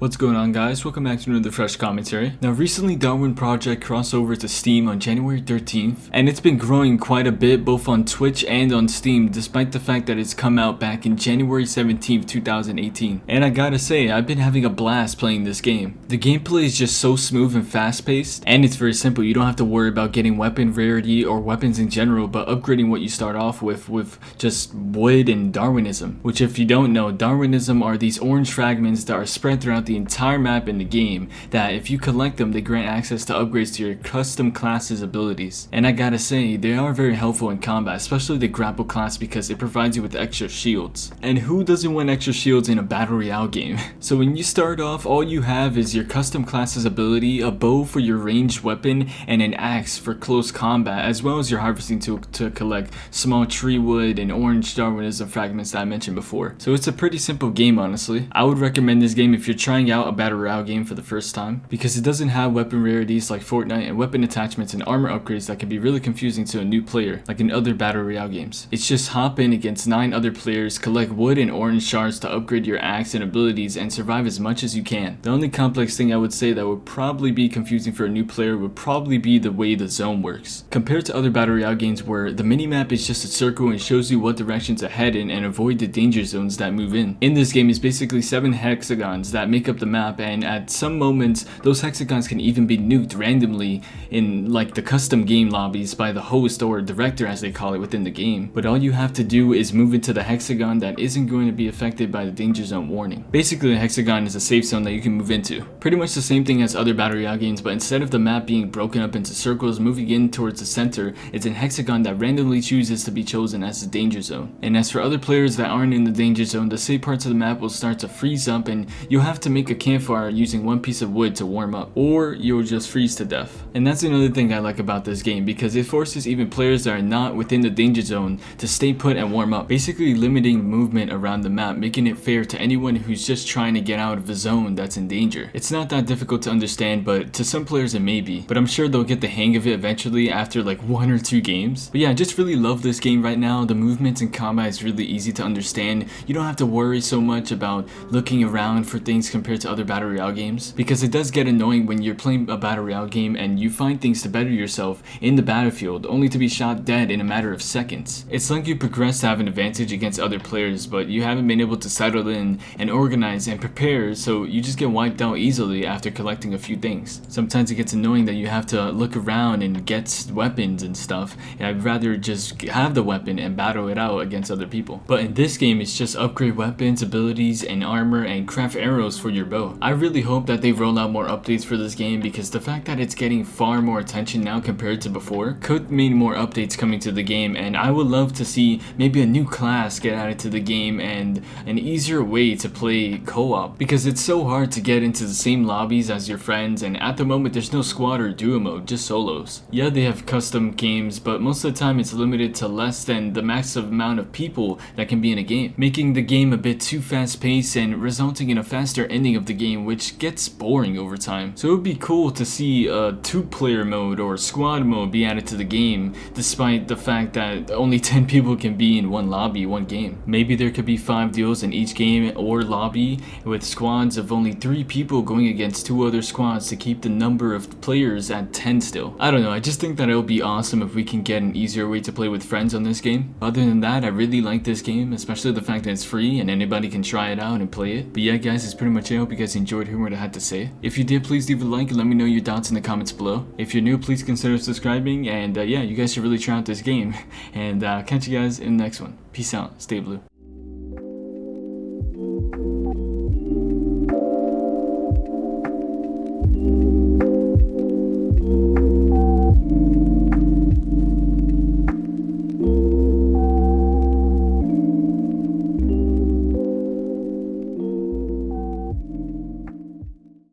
What's going on, guys? Welcome back to another fresh commentary. Now recently Darwin project crossed over to Steam on January 13th, and it's been growing quite a bit both on Twitch and on Steam despite the fact that it's come out back in January 17th, 2018. And I gotta say, I've been having a blast playing this game. The gameplay is just so smooth and fast paced, and it's very simple. You don't have to worry about getting weapon rarity or weapons in general, but upgrading what you start off with just wood and Darwinism. Which, if you don't know, Darwinism are these orange fragments that are spread throughout the entire map in the game that if you collect them, they grant access to upgrades to your custom class's abilities. And I gotta say, they are very helpful in combat, especially the grapple class, because it provides you with extra shields. And who doesn't want extra shields in a battle royale game? So when you start off, all you have is your custom class's ability, a bow for your ranged weapon, and an axe for close combat, as well as your harvesting tool to collect small tree wood and orange Darwinism fragments that I mentioned before. So it's a pretty simple game, honestly. I would recommend this game if you're trying out a battle royale game for the first time, because it doesn't have weapon rarities like Fortnite and weapon attachments and armor upgrades that can be really confusing to a new player like in other battle royale games. It's just hop in against 9 other players, collect wood and orange shards to upgrade your axe and abilities, and survive as much as you can. The only complex thing I would say that would probably be confusing for a new player would probably be the way the zone works. Compared to other battle royale games where the minimap is just a circle and shows you what direction to head in and avoid the danger zones that move in. In this game, it's basically 7 hexagons that make up the map, and at some moments those hexagons can even be nuked randomly in like the custom game lobbies by the host or director, as they call it, within the game. But all you have to do is move into the hexagon that isn't going to be affected by the danger zone warning. Basically, a hexagon is a safe zone that you can move into. Pretty much the same thing as other battle royale games, but instead of the map being broken up into circles moving in towards the center, it's an hexagon that randomly chooses to be chosen as the danger zone. And as for other players that aren't in the danger zone, the safe parts of the map will start to freeze up and you'll have to make a campfire using 1 piece of wood to warm up, or you'll just freeze to death. And that's another thing I like about this game, because it forces even players that are not within the danger zone to stay put and warm up, basically limiting movement around the map, making it fair to anyone who's just trying to get out of the zone that's in danger. It's not that difficult to understand, but to some players it may be, but I'm sure they'll get the hang of it eventually after like 1 or 2 games. But yeah, I just really love this game right now. The movements and combat is really easy to understand. You don't have to worry so much about looking around for things compared to other battle royale games, because it does get annoying when you're playing a battle royale game and you find things to better yourself in the battlefield only to be shot dead in a matter of seconds. It's like you progress to have an advantage against other players, but you haven't been able to settle in and organize and prepare, so you just get wiped out easily after collecting a few things. Sometimes it gets annoying that you have to look around and get weapons and stuff, and I'd rather just have the weapon and battle it out against other people. But in this game, it's just upgrade weapons, abilities, and armor, and craft arrows for your bow. I really hope that they roll out more updates for this game, because the fact that it's getting far more attention now compared to before could mean more updates coming to the game, and I would love to see maybe a new class get added to the game and an easier way to play co-op, because it's so hard to get into the same lobbies as your friends, and at the moment there's no squad or duo mode, just solos. Yeah, they have custom games, but most of the time it's limited to less than the max amount of people that can be in a game, making the game a bit too fast paced and resulting in a faster ending of the game, which gets boring over time. So it would be cool to see a 2-player mode or squad mode be added to the game, despite the fact that only 10 people can be in one lobby, one game. Maybe there could be 5 duels in each game or lobby, with squads of only 3 people going against 2 other squads to keep the number of players at 10 still. I don't know, I just think that it would be awesome if we can get an easier way to play with friends on this game. Other than that, I really like this game, especially the fact that it's free and anybody can try it out and play it. But yeah, guys, that's pretty much it. I hope you guys enjoyed hearing what I had to say. If you did, please leave a like and let me know your thoughts in the comments below. If you're new, please consider subscribing, and yeah, you guys should really try out this game. And catch you guys in the next one. Peace out, stay blue.